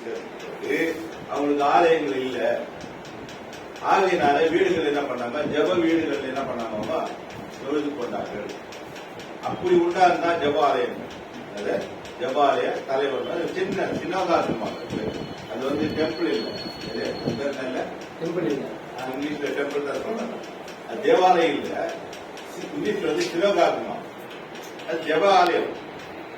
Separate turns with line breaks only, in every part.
சேர்ந்து அவங்களுக்கு ஆலயங்கள் இல்ல. ஆகையினால வீடுகள் என்ன பண்ணாங்க, ஜப வீடுகள் என்ன பண்ணாங்க, தொழுது கொண்டார்கள். அப்படி உண்டாருந்தா ஜபாலயம், ஜபாலய தலைவர் சின்ன சின்னதா இருக்குமாங்க. அது வந்து டெம்பிள் இல்ல, டெம்பிள் இல்ல, இங்கிலீஷ்ல டெம்பிள் தான் சொல்றாங்க. அது தேவாலயம் இல்ல, இங்கிலீஷ்ல வந்து சிவகாகுமா. அது ஜபாலயம்,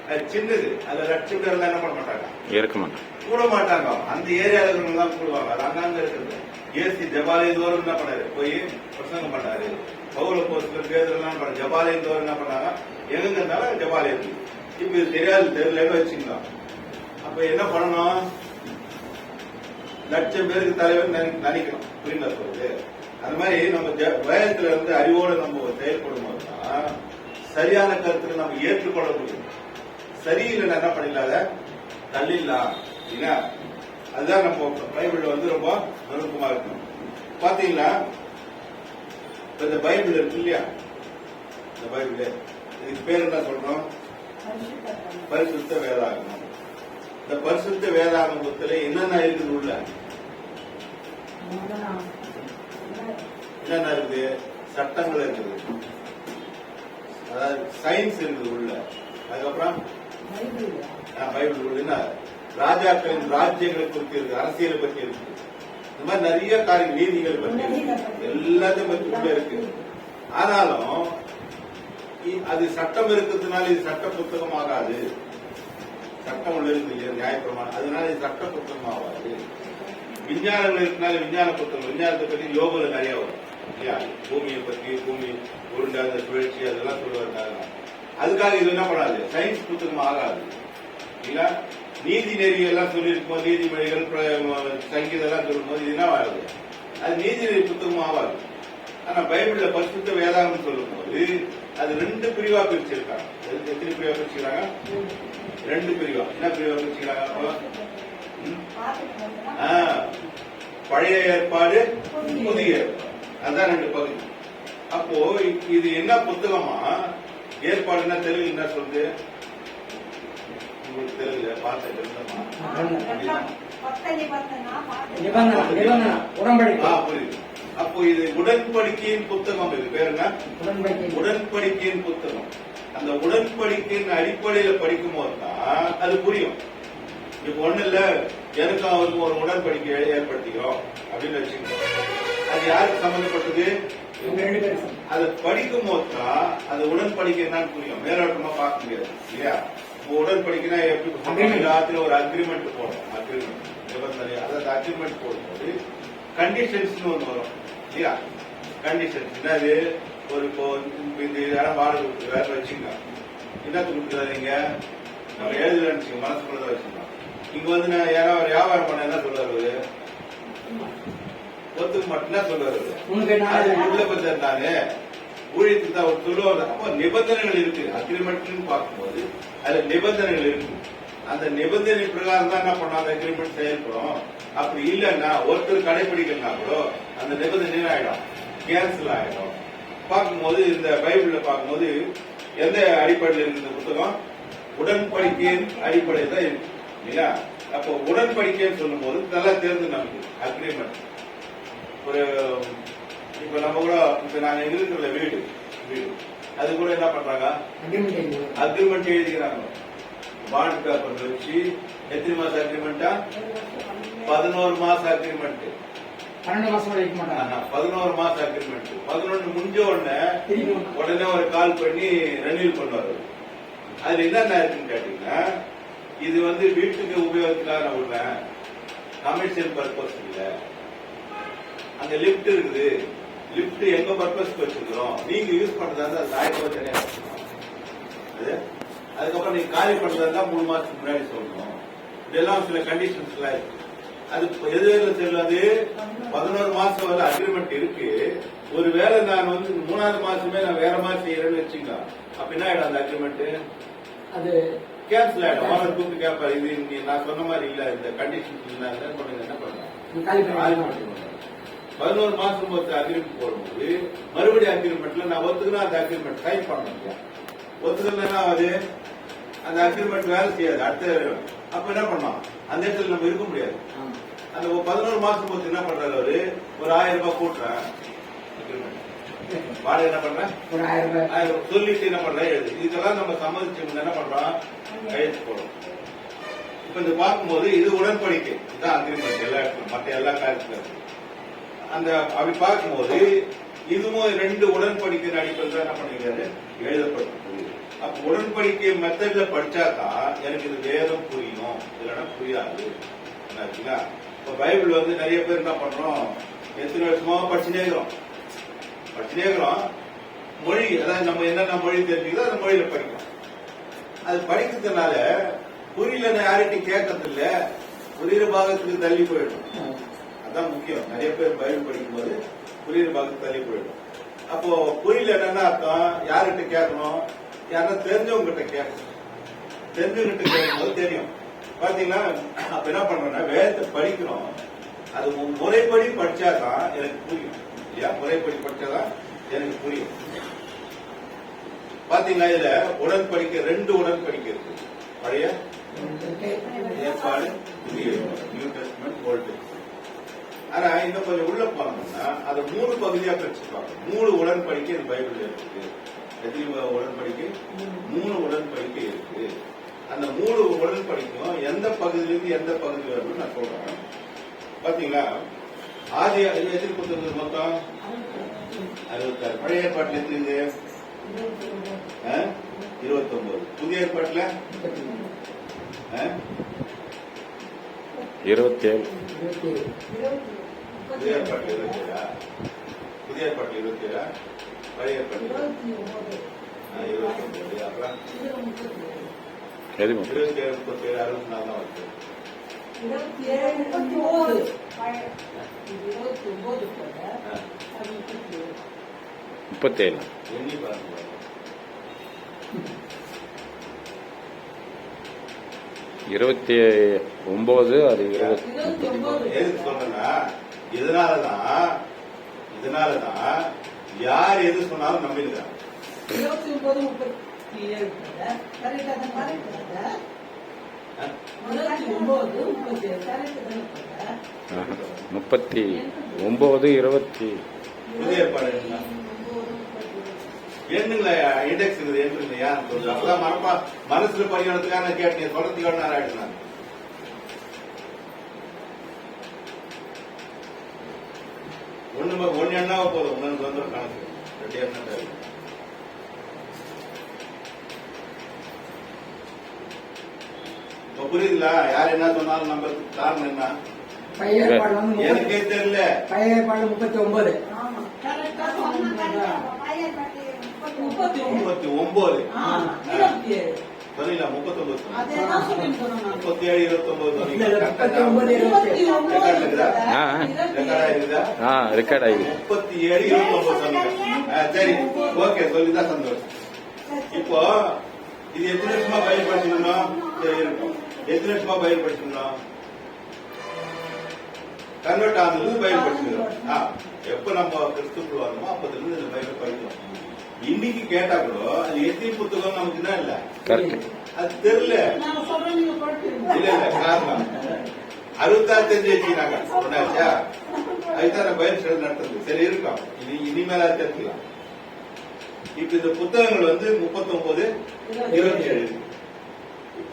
அது சின்னது. அதுல லட்சம் பேர் என்ன பண்ண மாட்டாங்க,
இருக்க மாட்டாங்க,
கூட மாட்டாங்க. அந்த ஏரியாவில் தான் கூடுவாங்க. அது அங்கங்க இருக்குது. ஏசி ஜபாலயம் தோறும் என்ன பண்ணாரு, போய் பிரசங்கம் பண்ணாரு. பவுல போஸ்டர் பேதெல்லாம் பண்ண ஜபாலயம் தோறும் என்ன பண்ணாங்க, எங்க இருந்தாலும் ஜபாலயம். இப்ப இது தெரியாது, தெரியலன்னு வச்சுக்கலாம். அப்ப என்ன பண்ணணும், லட்சம் பேருக்கு தலைவர் நினைக்கணும். புரியுதா சொல்றது? அந்த மாதிரி நம்ம வேதத்துல இருந்து அறிவோடு நம்ம செயல்படும் போதுதான் சரியான கருத்துல நம்ம ஏற்றுக்கொள்ள முடியும். சரியில்லை என்ன பண்ணிடலாத தள்ளிடலாம். அதுதான் நம்ம பைபிள் வந்து ரொம்ப நுணுக்கமா இருக்கணும். பாத்தீங்களா, இந்த பைபிள் இருக்கு இல்லையா, இந்த பைபிள் இதுக்கு பேர் என்ன சொல்றோம், பரிசுத்த வேதாகமம். இந்த பரிசுத்த வேதாகமத்துல என்னென்ன இருக்குது உள்ள, என்னென்ன இருக்குது, சட்டங்கள் இருக்குது, அதாவது சயின்ஸ் இருக்குது உள்ள. அதுக்கப்புறம் பைபிள் என்ன, ராஜாக்களின் ராஜ்யங்களை குறித்து இருக்கு, அரசியலை பற்றி இருக்கு. இந்த மாதிரி நிறைய காரியம், நீதிகள் பற்றி எல்லாத்தையும் பற்றி உள்ள இருக்கு. ஆனாலும் அது சட்டம் இருக்கிறதுனால இது சட்ட புத்தகம் ஆகாது. சட்டம் உள்ள இருக்கு இல்லையா, நியாயப்பிரமாணம், அதனால இது சட்ட புத்தகம் ஆகாது. விஞ்ஞானங்கள் இருக்கனால விஞ்ஞான புத்தகம், விஞ்ஞானத்தை பற்றி யோகல நிறைய வரும் இல்லையா, பூமியை பற்றி, பூமி உருண்டாத சுழற்சி அதெல்லாம் சொல்லுவாங்க. அதுக்காக இது என்ன பண்ணாது, சயின்ஸ் புத்தகம் ஆகாது. இல்ல நீதி நெறி எல்லாம் சொல்லியிருக்கும், நீதிமொழிகள் சங்கீதம் எல்லாம் சொல்லும் போது இது என்ன ஆகுது, அது நீதி நெறி புத்தகம் ஆகாது. ஆனா பைபிள்ல பரிசுத்த வேதாகம் சொல்லும் போது அது 2 பிரிவா பிரிச்சிருக்காங்க. எத்தனை பிரிவா பிரிச்சுக்கிறாங்க, 2 பிரிவா. என்ன பிரிவா பிரிச்சுக்கிறாங்க, பழைய ஏற்பாடு, புதிய ஏற்பாடு, அதான் 2 பகுதி. அப்போ இது என்ன புத்தகமா, ஏற்பாடுன்னா தெலுங்கு என்ன சொல்லுது, உங்களுக்கு தெரியல, பார்த்து புரியுது. அப்போ இது உடன்படிக்கையின் புத்தகம். இது பேர் என்ன, உடன்படிக்கையின் புத்தகம். அந்த உடன்படிக்கையின் அடிப்படையில படிக்கும் போதுதான் அது புரியும். இப்ப ஒண்ணு இல்ல, எனக்கும் அவருக்கும் ஒரு உடன்படிக்கை ஏற்படுத்திக்கிறோம் அப்படின்னு வச்சுக்கோங்க. அது யாருக்கு சம்பந்தப்பட்டது, அதை படிக்கும் போதுதான் அது உடன்படிக்கை என்னன்னு புரியும். மேலோட்டமா பார்க்க முடியாது இல்லையா. உடன்படிக்கைனா எப்படி, எல்லாத்திலும் ஒரு அக்ரிமெண்ட் போடும், அக்ரிமெண்ட் நிபந்தனை. அதாவது அக்ரிமெண்ட் போடும்போது கண்டிஷன்ஸ் ஒன்று வரும் இல்லையா. கண்டிஷன்ஸ் என்னது, ஒரு இப்போ இந்த இடம் வாடகை வேற வச்சுங்க, என்னத்து கொடுக்குறது, நீங்க நம்ம எழுதுறேன்னு மனசுக்குள்ளதான் வச்சுக்கலாம். இங்க வந்து நான் யாராவது வியாபாரம் பண்ண என்ன சொல்றாரு, ஒத்துக்கு மட்டும்தான் சொல்றாரு. உள்ள பத்தாரு ஊழியத்துக்கு தான் ஒரு சொல்லுவாங்க. அப்போ நிபந்தனைகள் இருக்கு, அக்ரிமெண்ட் பார்க்கும்போது அதுல நிபந்தனைகள் இருக்கு. அந்த நிபந்தனை பிரகாரம் தான் என்ன பண்ணாங்க, அக்ரிமெண்ட் செயல்படும். அப்படி இல்லைன்னா ஒருத்தர் கடைபிடிக்கலனா கூட அந்த நிபந்தனை ஆயிடும், கேன்சல் ஆயிடும். பார்க்கும்போது இந்த பைபிள்ல பார்க்கும்போது எந்த அடிப்படையில் இருக்கு இந்த புத்தகம், உடன்படிக்கையின் அடிப்படையில் தான் இருக்கு இல்லையா. அப்போ உடன்படிக்கைன்னு சொல்லும் போது நல்லா தெரிஞ்சு நமக்கு அக்ரிமெண்ட். ஒரு இப்ப நம்ம கூட இப்ப நாங்க இருக்கிற வீடு அது கூட என்ன பண்றாங்க, அக்ரிமெண்ட் எழுதிக்கிறாங்க. பாண்ட் பேப்பர் வச்சு எத்தனை மாசம் அக்ரிமெண்டா, 11 மாசம் அக்ரிமெண்ட்,
12 மாசம் வைக்க மாட்டாங்க.
11 மாசம் அக்ரிமெண்ட். 11 முடிஞ்ச உடனே ஒரு கால் பண்ணி ரெனியூல் பண்ணுவாரு. அதுல என்னென்ன இருக்குன்னு கேட்டீங்கன்னா, இது வந்து வீட்டுக்கு உபயோகத்துக்காக விடுறேன், கமர்ஷியல் பர்பஸ் இல்ல. அங்க லிப்ட் இருக்குது, லிப்ட் எங்க பர்பஸ்க்கு வச்சிருக்கிறோம், நீங்க யூஸ் பண்றதா இருந்தா அது 1000 ரூபாய் தனியா வச்சுக்கணும். அதுக்கப்புறம் நீங்க காலி பண்றதா இருந்தா 3 மாசத்துக்கு முன்னாடி சொல்லணும். இதெல்லாம் சில கண்டிஷன்ஸ் எல்லாம் இருக்கு. அது எது செல்லாது, 11 மாசம் வரை அக்ரிமெண்ட் இருக்கு. ஒருவேளை நான் வந்து 3வது மாசமே நான் வேற மாதிரி செய்யறேன்னு வச்சுங்க, அப்ப என்ன ஆயிடும், அந்த அக்ரிமெண்ட்
அது
கேன்சல் ஆயிடும். ஓனர் கூப்பிட்டு கேட்பாரு, இது நான் சொன்ன மாதிரி இல்ல, இந்த கண்டிஷன்ஸ் என்ன பண்றேன். 11 மாசம் அக்ரிமெண்ட் போடும்போது மறுபடியும் அக்ரிமெண்ட்ல நான் ஒத்துக்கணும், அந்த அக்ரிமெண்ட் சைன் பண்ண முடியும். ஒத்துக்கலன்னா அது அந்த அக்ரிமெண்ட் வேலை செய்யாது. அடுத்த அப்ப என்ன பண்ணலாம், அந்த இடத்துல நம்ம இருக்க முடியாது.
ஆமா.
அந்த 11 மாசம் போது என்ன பண்றாரு அவரு, ஒரு 1000 ரூபாய் கூட்டுறேன் வாடகை என்ன பண்றேன்,
ஒரு 1000 ரூபாய்
1000 சொல்லிட்டு என்ன பண்றேன் எழுது. இதெல்லாம் நம்ம சம்மதிச்சு என்ன பண்றோம், கையெழுத்து போடுறோம். இப்ப இந்த பார்க்கும்போது இது உடன்படிக்கை, இதுதான் அக்ரிமெண்ட் எல்லா இடத்துல மற்ற எல்லா காரியத்திலும். அந்த அப்படி பார்க்கும்போது இதுவும் 2 உடன்படிக்கை அடிப்படையில் என்ன பண்ணிருக்காரு, எழுதப்பட்டிருக்கு. அப்ப உடன்படிக்கை மெத்தட்ல படிச்சாதான் எனக்கு இது வேதம் புரியும், இல்லைன்னா புரியாது. இப்ப பைபிள் வந்து நிறைய பேர் என்ன பண்றோம், எத்தனை வருஷமா படிச்சுட்டே இருக்கிறோம். மொழி, அதாவது நம்ம என்னென்ன மொழி தெரிஞ்சுக்கிறோம் அந்த மொழியில படிக்கிறோம். அது படிக்கிறதுனால புரியலன்னு யார்கிட்டையும் கேட்கறது இல்ல, புரியுற பாகத்துக்கு தள்ளி போயிடும். அதான் முக்கியம். நிறைய பேர் பைபிள் படிக்கும் போது புரியுற பாகத்துக்கு தள்ளி போயிடும். அப்போ புரியல என்னன்னா அர்த்தம், யார்கிட்ட கேட்கணும், யாரா தெரிஞ்சவங்க கிட்ட கேட்கணும். தெரிஞ்சவங்கிட்ட கேட்கும் போது தெரியும். பாத்தீங்கன்னா அப்ப என்ன பண்றோம்னா வேதத்தை படிக்கிறோம், அது முறைப்படி படிச்சாதான் எனக்கு புரியும். இல்லையா, முறைப்படி படிச்சாதான் எனக்கு புரியும். பாத்தீங்கன்னா இதுல உடன்படிக்கை 2 உடன்படிக்கை இருக்கு. பழைய ஏற்பாடு, புதிய நியூ டெஸ்ட்மென்ட், ஓல்ட் டெஸ்ட்மென்ட். ஆனா இன்னும் கொஞ்சம் உள்ள போனோம்னா அதை 3 பகுதியா பிரிச்சுப்பாங்க. 3 உடன்படிக்கை இந்த பைபிள் இருக்கு. எத்தனை உடன்படிக்கை, 3 உடன்படிக்கை இருக்கு. அந்த 3 உடன்படிக்கும் எந்த பகுதியிலிருந்து எந்த பகுதி வரும்னு நான் சொல்றேன். பாத்தீங்களா, ஆதி எத்தனை புத்தகம் மொத்தம் 66. பழைய ஏற்பாட்டுல எத்தனை, 29. புதிய ஏற்பாட்டுல
27.
புதிய ஏற்பாட்டுல 27. புதிய ஏற்பாட்டுல 27. பழைய ஏற்பாட்டுல 29. அப்புறம் 27, 37, 64 தான் வருது.
37.
எண்ணி பாருங்க.
29 அது 20.
எதுக்கு சொல்றேன்னா இதனாலதான் யார் எது சொன்னாலும் நம்பிடுறாங்க.
29,
39, 20.
புதிய ஏற்பாடு எண்ணுங்களா, இண்டெக்ஸ் இருக்குது, யார் சொல்றது? அப்பதான் மனசுல படிக்கிறதுக்காக நான் கேட்டேன், சொல்றதுக்காக நான் ஆயிடுச்சு. ஒன்னு எண்ணாவ போதும், ஒன்னு வந்துடும் கணக்கு. 2 எண்ணம் தேவை. புரியுதுங்களா? யார் என்ன சொன்னாலும் நம்பருக்கு காரணம் என்ன?
பழைய ஏற்பாடு வந்து
எனக்கே தெரியல.
பழைய ஏற்பாடு 39.
39 சொன்னீங்களா? 39 37, 29
ரெக்கார்ட் ஆகி
37, 29 சொன்னீங்க. சரி, ஓகே, சொல்லிதான் சந்தோஷம். இப்போ இது எத்தனை வருஷமா பயிர் படிச்சுக்கணும்? சரி, இருக்கும். எத்தனை வருஷமா பயிர் படிச்சுக்கணும்? கன்வெர்ட் ஆனது பயிர் படிச்சுக்கிறோம். எப்ப நம்ம கிறிஸ்துக்குள் வரணுமோ அப்பத்துல இருந்து இந்த பயிர் படிக்கிறோம். இன்னைக்கு கேட்டா கூட அது எத்தனை புத்தகம் நமக்கு தான் இல்ல, அது தெரியல. இல்ல காரணம் 66 தெரிஞ்சு வச்சுக்கிறாங்க. ஒன்னாச்சா, அதுதான் பயிர் செயல் நடத்துறது. சரி, இருக்கும். இனிமேல தெரிஞ்சுக்கலாம். இப்ப இந்த புத்தகங்கள் வந்து 39, 27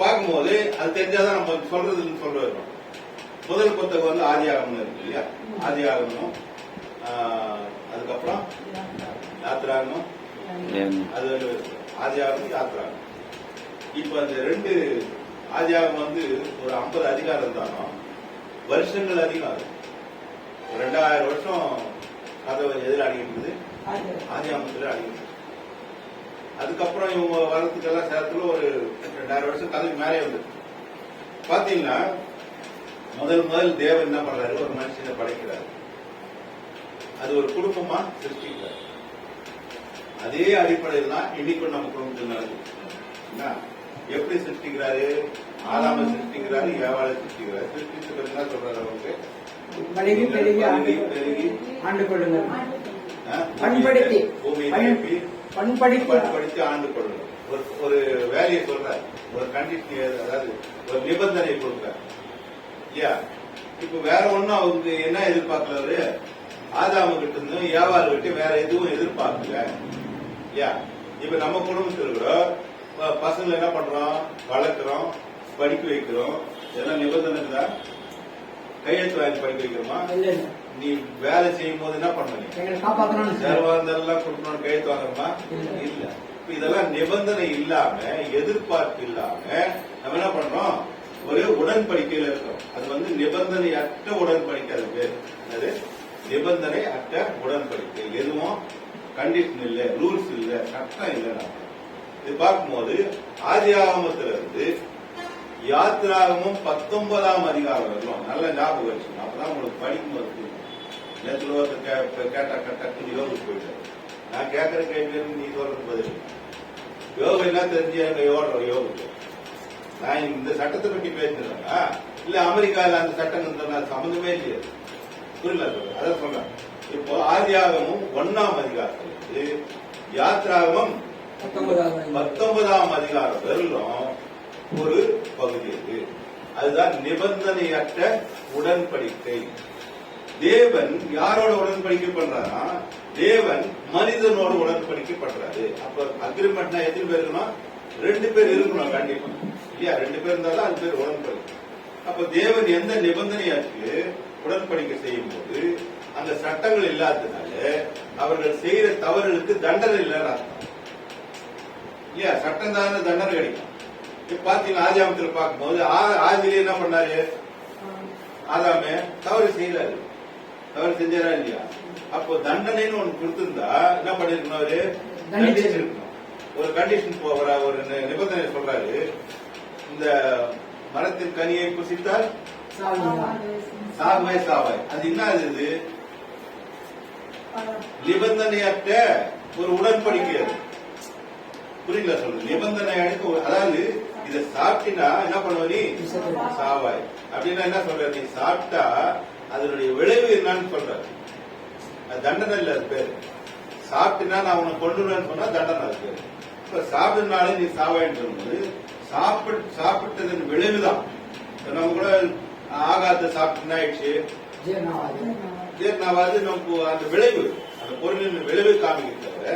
பார்க்கும்போது அது தெரிஞ்சாதான் நம்ம சொல்றதுன்னு சொல்றோம். முதல் புத்தகம் வந்து ஆதியாகமம் இருக்கு இல்லையா, ஆதியாகமம், அதுக்கப்புறம் யாத்திராகமம், அது ஆதியாகமம், யாத்திராகமம். இப்ப அந்த 2 ஆதியாகமம் வந்து ஒரு 50 அதிகாரம் இருந்தாலும் வருஷங்கள் அதிகம். 2000 வருஷம் கதை எதில் அடங்கிட்டு ஆதியாகமத்துல அடங்கிட்டு. அதுக்கப்புறம் இவங்க வரத்துக்கெல்லாம் சேர்த்துல ஒரு 2000 வருஷம் கதைக்கு மேலே வந்து பாத்தீங்கன்னா முதல் தேவன் என்ன பண்றாரு, ஒரு மனுஷனை படைக்கிறாரு. அது ஒரு குடும்பமா சிருஷ்டிக்கிறார். அதே அடிப்படையில் தான் இன்னைக்கு நம்ம குடும்பத்தில் நடக்குது. எப்படி சிருஷ்டிக்கிறாரு? ஆதாம சிருஷ்டிக்கிறாரு, ஏவாளை சிருஷ்டிக்கிறாரு. சிருஷ்டிச்சு என்ன சொல்றாரு? அவங்களுக்கு பெருகி
ஆண்டு கொள்ளுங்கள்,
பண்படுத்தி ஆண்டு கொள்ளுங்கள். ஒரு வேலையை சொல்றாரு, ஒரு கண்டிஷன், அதாவது ஒரு நிபந்தனை கொடுக்கிறார். இல்லையா? இப்ப வேற ஒண்ணும் அவங்க என்ன எதிர்பார்க்கல, ஆதாம கிட்ட இருந்து ஏவாள் கிட்ட வேற எதுவும் எதிர்பார்க்கல. இல்லையா? இப்ப நம்ம குடும்பத்தில் கூட பசங்களை என்ன பண்றோம், வளர்க்கிறோம், படிக்க வைக்கிறோம், இதெல்லாம் நிபந்தனை தான். கையெழுத்து வாங்கி படிக்க வைக்கிறோமா?
இல்ல இல்ல
நீ வேலை செய்யும் போது என்ன பண்ணீங்க,
எங்களை காப்பாற்றணும்னு சொல்லி.
சர்வாந்தெல்லாம் கொடுக்கணும், கையெழுத்து வாங்குறோமா? இல்ல. இப்ப இதெல்லாம் நிபந்தனை இல்லாம, எதிர்பார்ப்பு இல்லாம நம்ம என்ன பண்றோம், ஒரு உடன்படிக்கையில இருக்கிறோம். அது வந்து நிபந்தனை அற்ற உடன்படிக்கை. அது பேர் அது நிபந்தனை அற்ற உடன்படிக்கை. எதுவும் கண்டிஷன் இல்ல, ரூல்ஸ் இல்ல, சட்டம் இல்ல. இது பார்க்கும்போது ஆதியாகமத்திலிருந்து யாத்திராகமும் 19ஆம் அதிகாரம் வரலாம். நல்ல ஞாபகம் வச்சுக்கணும். அப்பதான் உங்களுக்கு படிக்கும்போது புரியும். நேற்று கேட்டா டக்குன்னு யோகுக்கு போயிட்டாரு. நான் கேட்கிற கேள்வி நீ சொல்றது பதில். யோகம் என்ன தெரிஞ்சு எங்க யோகுக்கு நான் இந்த சட்டத்தை பற்றி பேசுறேன்னா இல்ல அமெரிக்காவில் அந்த சட்டம் சம்பந்தமே இல்லையா? புரியல, அதான் சொல்றேன். இப்போ ஆதியாகமும் 1ஆம் அதிகாரத்திலிருந்து யாத்திராகமும் 19ஆம் அதிகாரம் வரலும் ஒரு பகுதி அது. அதுதான் நிபந்தனையற்ற உடன்படிக்கை. தேவன் யாரோட உடன்படிக்கை பண்றாரா? தேவன் மனிதனோட உடன்படிக்கை பண்றாரு. அப்ப அக்ரிமெண்ட்னா எத்தனை பேர் இருக்கணும்? 2 பேர் இருக்கணும் கண்டிப்பா, இல்லையா? 2 பேர் இருந்தாலும் அது பேர் உடன்படிக்கை. அப்ப தேவன் எந்த நிபந்தனையாக்கு உடன்படிக்கை செய்யும் போது அந்த சட்டங்கள் இல்லாததுனால அவர்கள் செய்யற தவறுகளுக்கு தண்டனை இல்லைன்னு அர்த்தம், இல்லையா? சட்டம் தானே தண்டனை கிடைக்கும். இப்ப பாத்தீங்கன்னா ஆதியாமத்தில் பார்க்கும்போது ஆதியிலே என்ன பண்ணாரு? ஆதாமே தவறு செய்யறாரு. தவறு செஞ்சாரா இல்லையா? அப்போ தண்டனைன்னு ஒண்ணு கொடுத்திருந்தா என்ன பண்ணிருக்கணும்? அவரு தண்டிச்சிருக்கணும். ஒரு கண்டிஷன் ஒரு நிபந்தனை சொல்றாரு, இந்த மரத்தின் கனியை புசித்தால் சாகுவாய் சாவாய். அது என்ன? அது நிபந்தனையற்ற ஒரு உடன்படிக்கை. அது புரியல சொல்றது. நிபந்தனை அதாவது இத சாப்பிட்டா என்ன பண்ணுவ நீ? சாவாய். அப்படின்னா என்ன சொல்ற? நீ சாப்பிட்டா அதனுடைய விளைவு என்னன்னு சொல்ற. அது தண்டனை இல்ல, அது பேரு. சாப்பிட்டுனா நான் உனக்கு கொண்டுருவேன்னு சொன்னா தண்டனை அது பேரு. இப்ப சாப்பிட்டனாலே நீ சாவாயின்னு சொல்லும்போது சாப்பிட்டதன் விளைவுதான். நம்ம கூட ஆகாத சாப்பிட்டுனா ஆயிடுச்சு, ஜீர்ணாவாது. நமக்கு அந்த விளைவு, அந்த பொருளின் விளைவு காமிக்க தவிர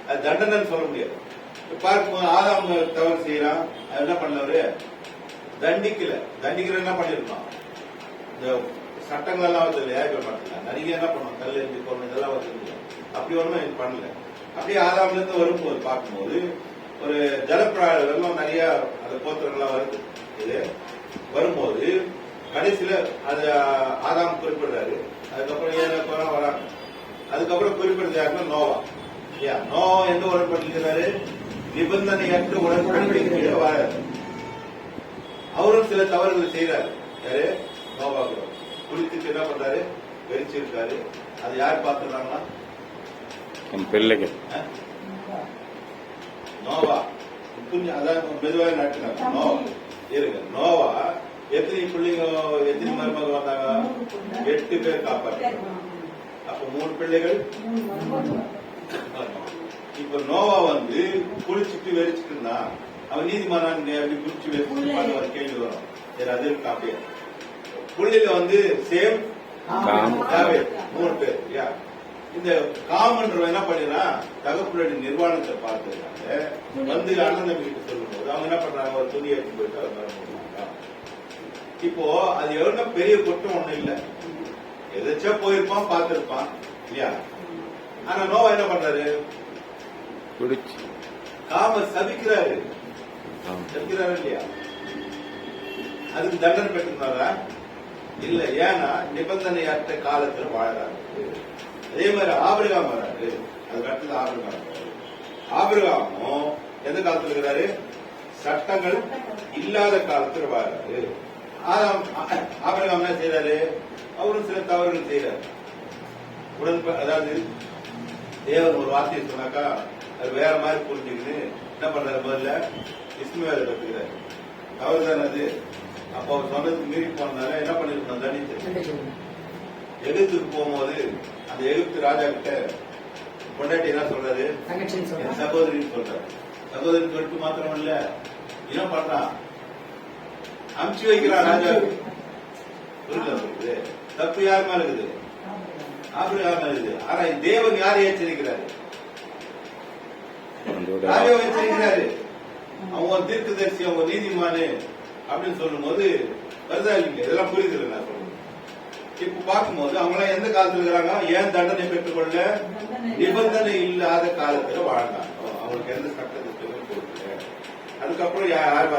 அது தண்டனைன்னு சொல்ல முடியாது. பார்க்கும்போது ஆதாம் தவறு செய்யறான், அது என்ன பண்ணாரு? தண்டிக்கல. தண்டிக்கிற என்ன பண்ணிருக்கோம்? இந்த சட்டங்கள் எல்லாம் வந்து ஏற்க மாட்டேங்க. நிறைய என்ன பண்ணுவோம், கல் எரிஞ்சு போடணும், இதெல்லாம் வந்து அப்படி ஒண்ணும் இது பண்ணல. அப்படியே ஆதாம்ல இருந்து வரும்போது பார்க்கும்போது ஒரு ஜலப்பிராய வெள்ளம் நிறைய அந்த கோத்திரங்கள்லாம் வருது. இது வரும்போது கடைசியில அது ஆதாம் குறிப்பிடுறாரு. அதுக்கப்புறம் 7 வராங்க. அதுக்கப்புறம் குறிப்பிடுறது யாருன்னா நோவா. நோவா எந்த உடன்படிக்கிறாரு? நிபந்தனையற்ற உடன்படிக்கை வாழாரு. அவரும் சில தவறுகள் செய்யறாரு. யாரு? நோவாக்குறோம். குளித்துட்டு என்ன பண்றாரு? வெறிச்சிருக்காரு. அது யார் பார்த்துறாங்கன்னா
பிள்ளைகள்.
நோவா அதான் மெதுவாக நாட்டினாங்க. நோவா இருங்க. நோவா எத்தனை பிள்ளைங்க, எத்தனை மருமகள் வந்தாங்க? 8 பேர் காப்பாற்றாங்க. அப்ப 3 பிள்ளைகள். இப்ப நோவா வந்து குளிச்சுட்டு வெறிச்சுட்டு இருந்தான். அவன் நீதிமானான் அப்படி குளிச்சு வெறிச்சு ஒரு கேள்வி வரும். சரி, அது இருக்கு. அப்படியே புள்ளில வந்து சேம் 3 பேர். இந்த காமன்றவன் என்ன பண்ணினா தகப்புடைய நிர்வாணத்தை பார்த்துருக்காங்க. வந்து அண்ணன் தம்பிக்கிட்ட சொல்லும் போது அவங்க என்ன பண்றாங்க? ஒரு துணியை எடுத்து போயிட்டு அவர். இப்போ அது எவ்வளவு பெரிய குற்றம் ஒண்ணு இல்ல, எதாச்சா போயிருப்பான், பார்த்திருப்பான், இல்லையா? ஆனா நோவா என்ன பண்றாரு? காம சபிக்கிறாரு. சபிக்கிறாரு இல்லையா? அதுக்கு தண்டனை பெற்றிருந்தாரா? இல்ல. ஏன்னா நிபந்தனையற்ற காலத்துல வாழறாரு. அதே மாதிரி ஆபிரகாம் வராரு. அதுக்கு அடுத்தது ஆபிரகாம். ஆபிரகாமும் எந்த காலத்துல இருக்கிறாரு? சட்டங்கள் இல்லாத காலத்துல வாழறாரு. ஆபிரகாம் என்ன செய்யறாரு? அவரும் சில தவறுகள் செய்யறாரு. அதாவது தேவன் ஒரு வார்த்தையை சொன்னாக்கா அது வேற மாதிரி புரிஞ்சுக்கின்னு என்ன பண்றாரு? முதல்ல இஸ்மவேலை கத்துக்கிறாரு. தவறு தானே அது. அப்ப அவர் சொன்னதுக்கு மீறி போனதால என்ன பண்ணிருக்கோம்? தண்டித்து எகிப்துக்கு போகும்போது அந்த எகிப்து ராஜா கிட்ட பொண்டாட்டி என்ன சொல்றாரு? என் சகோதரின்னு சொல்றாரு. சகோதரி சொல்லிட்டு மாத்திரம் இல்ல, என்ன பண்றான்? அமுச்சு வைக்கிறான் ராஜா. புரியுதா உங்களுக்கு? தப்பு யார் மேல இருக்குது? ஆபிரகாம் மேல இருக்குது. ஆனா தேவன் யாரை எச்சரிக்கிறாரு? ராஜாவை எச்சரிக்கிறாரு. அவங்க ஒரு தீர்க்கதரிசி, அவங்க நீதிமானு அப்படின்னு சொல்லும் போது வருதா இல்லைங்க? இதெல்லாம் புரியுது நான் சொல்றேன். இப்ப பார்க்கும்போது அவங்க எல்லாம் எந்த காலத்துல இருக்கிறாங்க? ஏன் தண்டனை பெற்றுக்கொள்ள நிபந்தனை இல்லாத காலத்துல வாழ்ந்தாங்க. அவங்களுக்கு எந்த சட்ட திட்டமும் கொடுக்கல. அதுக்கப்புறம் யார்